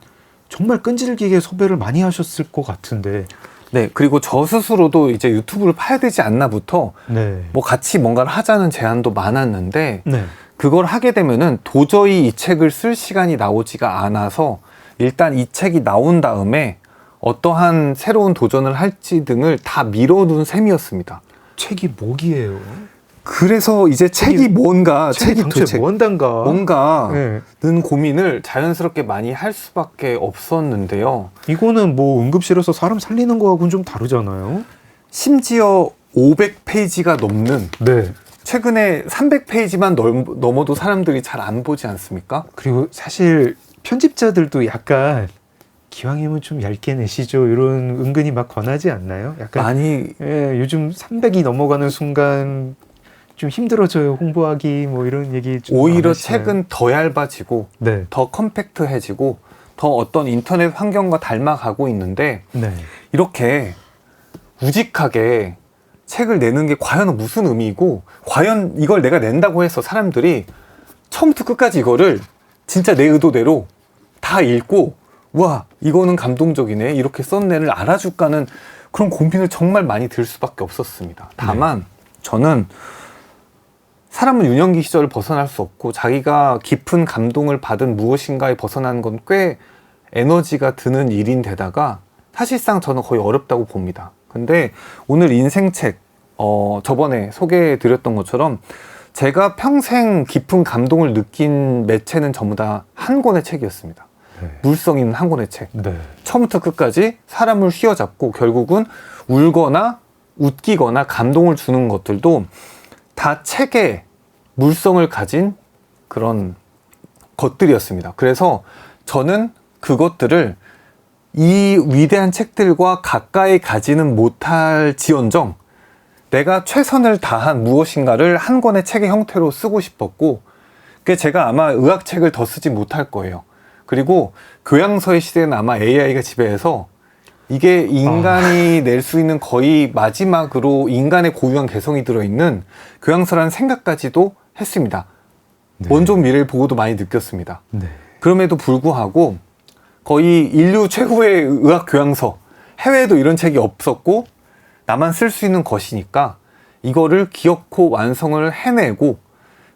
정말 끈질기게 섭외를 많이 하셨을 것 같은데 네, 그리고 저 스스로도 이제 유튜브를 파야 되지 않나부터 네. 뭐 같이 뭔가를 하자는 제안도 많았는데 네. 그걸 하게 되면은 도저히 이 책을 쓸 시간이 나오지가 않아서 일단 이 책이 나온 다음에 어떠한 새로운 도전을 할지 등을 다 미뤄둔 셈이었습니다. 책이 뭐기예요? 그래서 이제 책이 뭔가, 책이 도대체 뭔단가? 뭔가는 네. 고민을 자연스럽게 많이 할 수밖에 없었는데요. 이거는 뭐 응급실에서 사람 살리는 거하고는 좀 다르잖아요. 심지어 500페이지가 넘는 네. 최근에 300페이지만 넘어도 사람들이 잘 안 보지 않습니까? 그리고 사실 편집자들도 약간 기왕이면 좀 얇게 내시죠. 이런 은근히 막 권하지 않나요? 약간 많이 예, 요즘 300이 넘어가는 순간 좀 힘들어져요. 홍보하기 뭐 이런 얘기 좀 오히려 안 하시나요? 책은 더 얇아지고 네. 더 컴팩트해지고 더 어떤 인터넷 환경과 닮아가고 있는데 네. 이렇게 우직하게 책을 내는 게 과연 무슨 의미이고 과연 이걸 내가 낸다고 해서 사람들이 처음부터 끝까지 이거를 진짜 내 의도대로 다 읽고 와 이거는 감동적이네 이렇게 썼네를 알아줄까는 그런 고민을 정말 많이 들 수밖에 없었습니다. 다만 저는 사람은 유년기 시절을 벗어날 수 없고 자기가 깊은 감동을 받은 무엇인가에 벗어나는 건 꽤 에너지가 드는 일인데다가 사실상 저는 거의 어렵다고 봅니다. 근데 오늘 인생책 저번에 소개해드렸던 것처럼 제가 평생 깊은 감동을 느낀 매체는 전부 다 한 권의 책이었습니다. 네. 물성 있는 한 권의 책. 네. 처음부터 끝까지 사람을 휘어잡고 결국은 울거나 웃기거나 감동을 주는 것들도 다 책의 물성을 가진 그런 것들이었습니다. 그래서 저는 그것들을 이 위대한 책들과 가까이 가지는 못할 지언정 내가 최선을 다한 무엇인가를 한 권의 책의 형태로 쓰고 싶었고 그게 제가 아마 의학책을 더 쓰지 못할 거예요. 그리고 교양서의 시대는 아마 AI가 지배해서 이게 인간이 낼 수 있는 거의 마지막으로 인간의 고유한 개성이 들어있는 교양서라는 생각까지도 했습니다. 네. 먼 좋은 미래를 보고도 많이 느꼈습니다. 네. 그럼에도 불구하고 거의 인류 최고의 의학 교양서, 해외에도 이런 책이 없었고 나만 쓸 수 있는 것이니까 이거를 기어코 완성을 해내고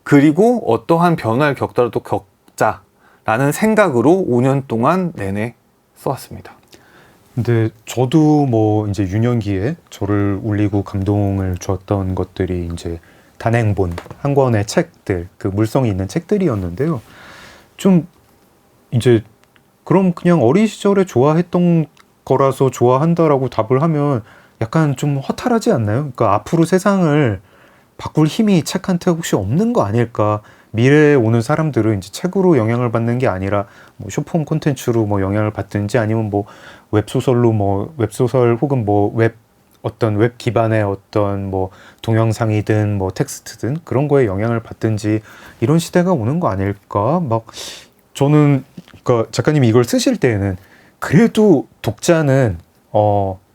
그리고 어떠한 변화를 겪더라도 겪자라는 생각으로 5년 동안 내내 써왔습니다. 근데 저도 뭐 이제 유년기에 저를 울리고 감동을 주었던 것들이 이제 단행본 한 권의 책들, 그 물성이 있는 책들이었는데요. 좀 이제 그럼 그냥 어린 시절에 좋아했던 거라서 좋아한다라고 답을 하면 약간 좀 허탈하지 않나요? 그러니까 앞으로 세상을 바꿀 힘이 책한테 혹시 없는 거 아닐까? 미래에 오는 사람들은 이제 책으로 영향을 받는 게 아니라 뭐 쇼폼 콘텐츠로 뭐 영향을 받든지 아니면 뭐 웹소설로 뭐 웹소설 혹은 뭐 어떤 웹 기반의 어떤 뭐 동영상이든 뭐 텍스트든 그런 거에 영향을 받든지 이런 시대가 오는 거 아닐까? 막 저는 그러니까 작가님이 이걸 쓰실 때에는 그래도 독자는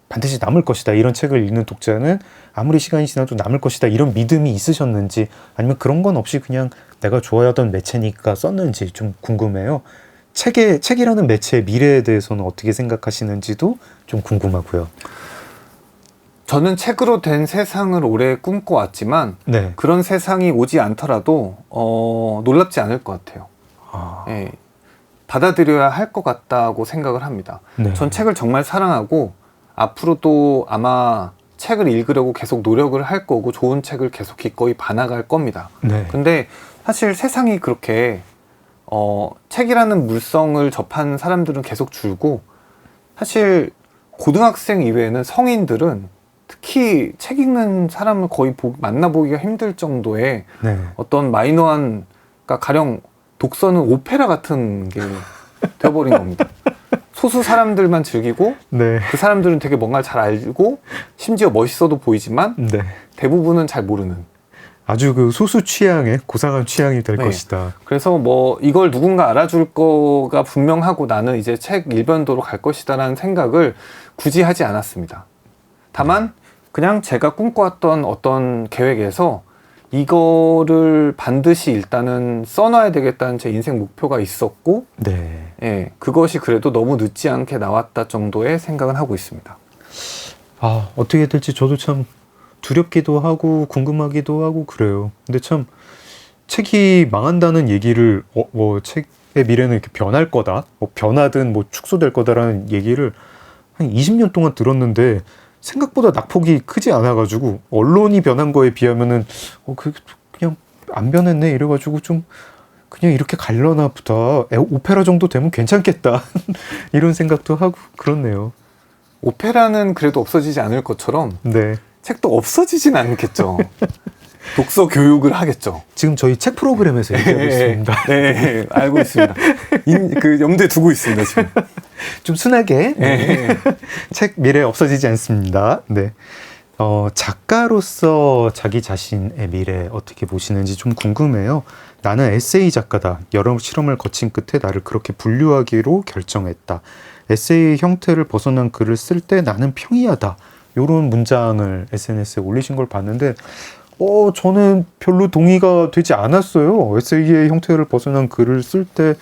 반드시 남을 것이다. 이런 책을 읽는 독자는 아무리 시간이 지나도 남을 것이다. 이런 믿음이 있으셨는지 아니면 그런 건 없이 그냥 내가 좋아하던 매체니까 썼는지 좀 궁금해요. 책이라는 매체의 미래에 대해서는 어떻게 생각하시는지도 좀 궁금하고요. 저는 책으로 된 세상을 오래 꿈꿔왔지만 네. 그런 세상이 오지 않더라도 놀랍지 않을 것 같아요. 예, 받아들여야 할 것 같다고 생각을 합니다. 네. 전 책을 정말 사랑하고 앞으로도 아마 책을 읽으려고 계속 노력을 할 거고 좋은 책을 계속 기꺼이 봐나갈 겁니다. 네. 근데 사실 세상이 그렇게 책이라는 물성을 접한 사람들은 계속 줄고 사실 고등학생 이외에는 성인들은 특히 책 읽는 사람을 거의 만나보기가 힘들 정도의 네. 어떤 마이너한, 그러니까 가령 독서는 오페라 같은 게 되어버린 겁니다. 소수 사람들만 즐기고 네. 그 사람들은 되게 뭔가를 잘 알고 심지어 멋있어도 보이지만 네. 대부분은 잘 모르는. 아주 그 소수 취향의 고상한 취향이 될 네. 것이다. 그래서 뭐 이걸 누군가 알아줄 거가 분명하고 나는 이제 책 일변도로 갈 것이다라는 생각을 굳이 하지 않았습니다. 다만 그냥 제가 꿈꿔왔던 어떤 계획에서 이거를 반드시 일단은 써놔야 되겠다는 제 인생 목표가 있었고, 네. 예, 그것이 그래도 너무 늦지 않게 나왔다 정도의 생각은 하고 있습니다. 아, 어떻게 될지 저도 참 두렵기도 하고 궁금하기도 하고 그래요. 근데 참 책이 망한다는 얘기를 뭐 책의 미래는 이렇게 변할 거다, 뭐 변하든 뭐 축소될 거다라는 얘기를 한 20년 동안 들었는데 생각보다 낙폭이 크지 않아가지고 언론이 변한 거에 비하면은 그냥 안 변했네 이래가지고 좀 그냥 이렇게 갈려나 보다. 오페라 정도 되면 괜찮겠다 이런 생각도 하고 그렇네요. 오페라는 그래도 없어지지 않을 것처럼 네. 책도 없어지진 않겠죠. 독서 교육을 하겠죠. 지금 저희 책 프로그램에서 얘기하고 있습니다. 네, 알고 있습니다. 그 염두에 두고 있습니다, 지금. 좀 순하게. 네. 책 미래 없어지지 않습니다. 네. 작가로서 자기 자신의 미래 어떻게 보시는지 좀 궁금해요. 나는 에세이 작가다. 여러 실험을 거친 끝에 나를 그렇게 분류하기로 결정했다. 에세이 형태를 벗어난 글을 쓸 때 나는 평이하다. 이런 문장을 SNS에 올리신 걸 봤는데 저는 별로 동의가 되지 않았어요. 에세이의 형태를 벗어난 글을 쓸 때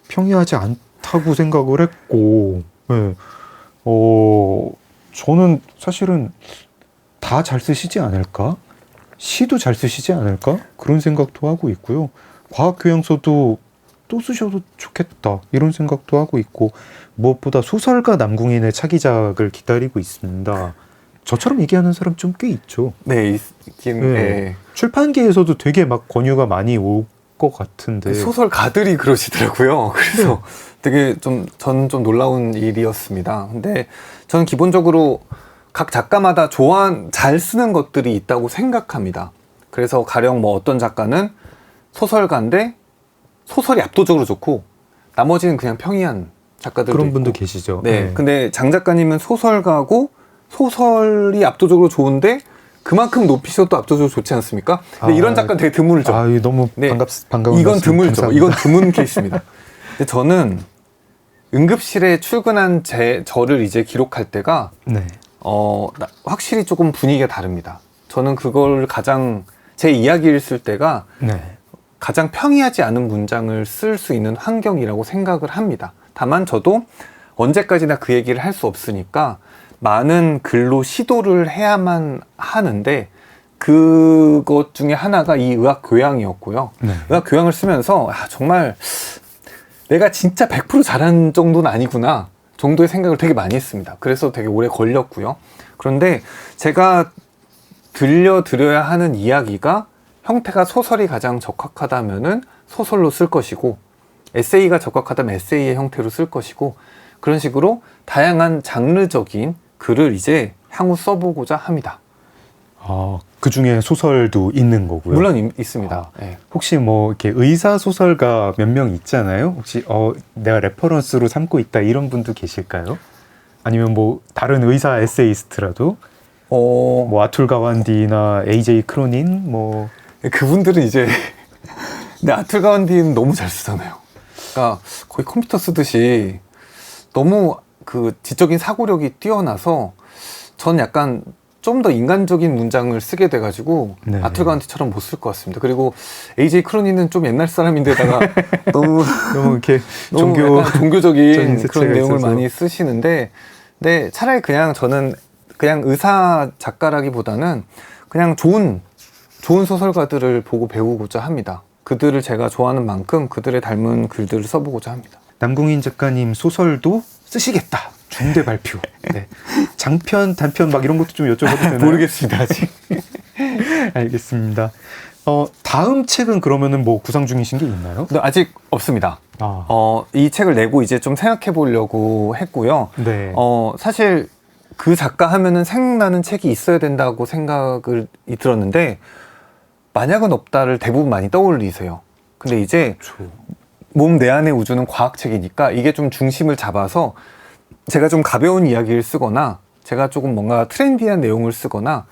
평이하지 않다고 생각을 했고, 네. 저는 사실은 다 잘 쓰시지 않을까? 시도 잘 쓰시지 않을까? 그런 생각도 하고 있고요. 과학교양서도 또 쓰셔도 좋겠다. 이런 생각도 하고 있고, 무엇보다 소설가 남궁인의 차기작을 기다리고 있습니다. 저처럼 얘기하는 사람 좀 꽤 있죠. 네, 있긴. 네. 네. 출판계에서도 되게 막 권유가 많이 올 것 같은데. 소설가들이 그러시더라고요. 그래서 되게 저는 좀 놀라운 일이었습니다. 근데 저는 기본적으로 각 작가마다 잘 쓰는 것들이 있다고 생각합니다. 그래서 가령 뭐 어떤 작가는 소설가인데 소설이 압도적으로 좋고 나머지는 그냥 평이한 작가들도 그런 있고. 분도 계시죠. 네. 근데 장 작가님은 소설가고 소설이 압도적으로 좋은데 그만큼 높이셔도 압도적으로 좋지 않습니까? 근데 이런 작가는 되게 드물죠. 이거 너무 네. 반가운 이건 말씀 드물죠. 감사합니다. 이건 드문 케이스입니다. 근데 저는 응급실에 출근한 저를 이제 기록할 때가 네. 확실히 조금 분위기가 다릅니다. 저는 그걸 제 이야기를 쓸 때가 네. 가장 평이하지 않은 문장을 쓸 수 있는 환경이라고 생각을 합니다. 다만 저도 언제까지나 그 얘기를 할 수 없으니까 많은 글로 시도를 해야만 하는데 그것 중에 하나가 이 의학 교양이었고요. 네. 의학 교양을 쓰면서 정말 내가 진짜 100% 잘한 정도는 아니구나 정도의 생각을 되게 많이 했습니다. 그래서 되게 오래 걸렸고요. 그런데 제가 들려드려야 하는 이야기가 형태가 소설이 가장 적합하다면은 소설로 쓸 것이고 에세이가 적합하다면 에세이의 형태로 쓸 것이고 그런 식으로 다양한 장르적인 글을 이제 향후 써보고자 합니다. 그 중에 소설도 있는 거고요. 물론 있습니다. 네. 혹시 뭐 이렇게 의사 소설가 몇 명 있잖아요. 혹시 내가 레퍼런스로 삼고 있다 이런 분도 계실까요? 아니면 뭐 다른 의사 에세이스트라도 뭐 아툴 가완디나 AJ 크로닌 뭐 그분들은 이제 근데 아툴 가완디는 너무 잘 쓰잖아요. 그러니까 거의 컴퓨터 쓰듯이 너무 그 지적인 사고력이 뛰어나서 전 약간 좀 더 인간적인 문장을 쓰게 돼가지고 네. 아툴 가완디처럼 못 쓸 것 같습니다. 그리고 AJ 크로니는 좀 옛날 사람인데다가 너무 이렇게 너무 약간 종교적인 세체가 그런 내용을 있어서. 많이 쓰시는데, 네, 차라리 그냥 저는 그냥 의사 작가라기보다는 그냥 좋은 소설가들을 보고 배우고자 합니다. 그들을 제가 좋아하는 만큼 그들의 닮은 글들을 써보고자 합니다. 남궁인 작가님 소설도 쓰시겠다. 중대 발표. 네. 장편, 단편 막 이런 것도 좀 여쭤봐도 되나요? 모르겠습니다, 아직. 알겠습니다. 다음 책은 그러면은 뭐 구상 중이신 게 있나요? 네, 아직 없습니다. 이 책을 내고 이제 좀 생각해 보려고 했고요. 네. 사실 그 작가 하면은 생각나는 책이 있어야 된다고 생각이 들었는데, 만약은 없다를 대부분 많이 떠올리세요. 근데 이제 몸 내 안의 우주는 과학책이니까 이게 좀 중심을 잡아서 제가 좀 가벼운 이야기를 쓰거나 제가 조금 뭔가 트렌디한 내용을 쓰거나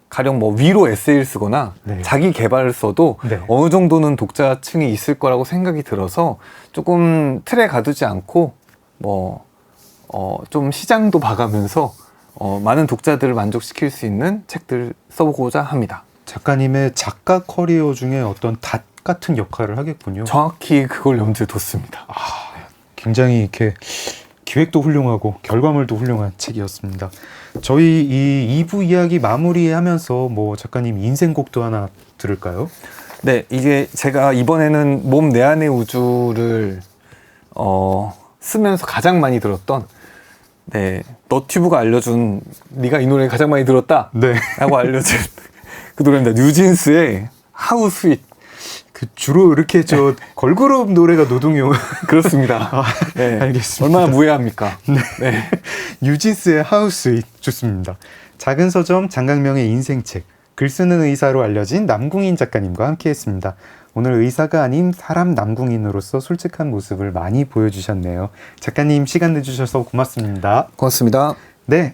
가령 뭐 위로 에세이를 쓰거나 네. 자기 개발을 써도 네. 어느 정도는 독자층이 있을 거라고 생각이 들어서 조금 틀에 가두지 않고 좀 시장도 봐가면서 많은 독자들을 만족시킬 수 있는 책들을 써보고자 합니다. 작가님의 작가 커리어 중에 어떤 닷 같은 역할을 하겠군요. 정확히 그걸 염두에 뒀습니다. 굉장히 이렇게 기획도 훌륭하고 결과물도 훌륭한 책이었습니다. 저희 이 2부 이야기 마무리하면서 뭐 작가님 인생곡도 하나 들을까요? 네, 이게 제가 이번에는 몸 내 안의 우주를 쓰면서 가장 많이 들었던 너튜브가 알려준 네가 이 노래 가장 많이 들었다 네. 라고 알려준 그 노래입니다. 뉴진스의 하우 스윗. 주로 이렇게 걸그룹 노래가 노동요. 그렇습니다. 네. 알겠습니다. 얼마나 무해합니까? 네. 뉴진스의 하우스잇 좋습니다. 작은 서점 장강명의 인생책, 글 쓰는 의사로 알려진 남궁인 작가님과 함께했습니다. 오늘 의사가 아닌 사람 남궁인으로서 솔직한 모습을 많이 보여주셨네요. 작가님 시간 내주셔서 고맙습니다. 고맙습니다. 네,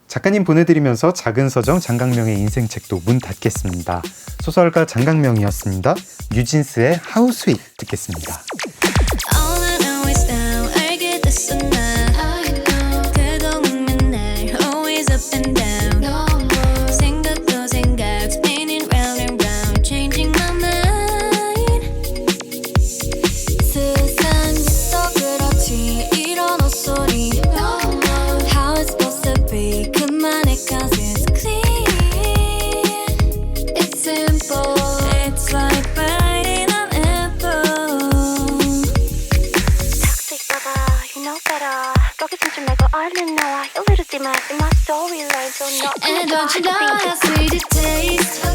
작가님 보내드리면서 작은 서점 장강명의 인생책도 문 닫겠습니다. 소설가 장강명이었습니다. 뉴진스의 하우스잇 듣겠습니다. All I know is now I get this and that. 그동안 맨날 always up and down. 생각도 생각 spinning round and round, changing my mind. 세상에서 그렇지 이런 헛소리. How it's supposed to be. 그만해 'cause it's clean. It's simple. It's like biting an apple. Toxic lover, you know better. 거기 숨지 말고 얼른 나와. Your little demons in my storyline, so no. And don't you know how sweet it tastes?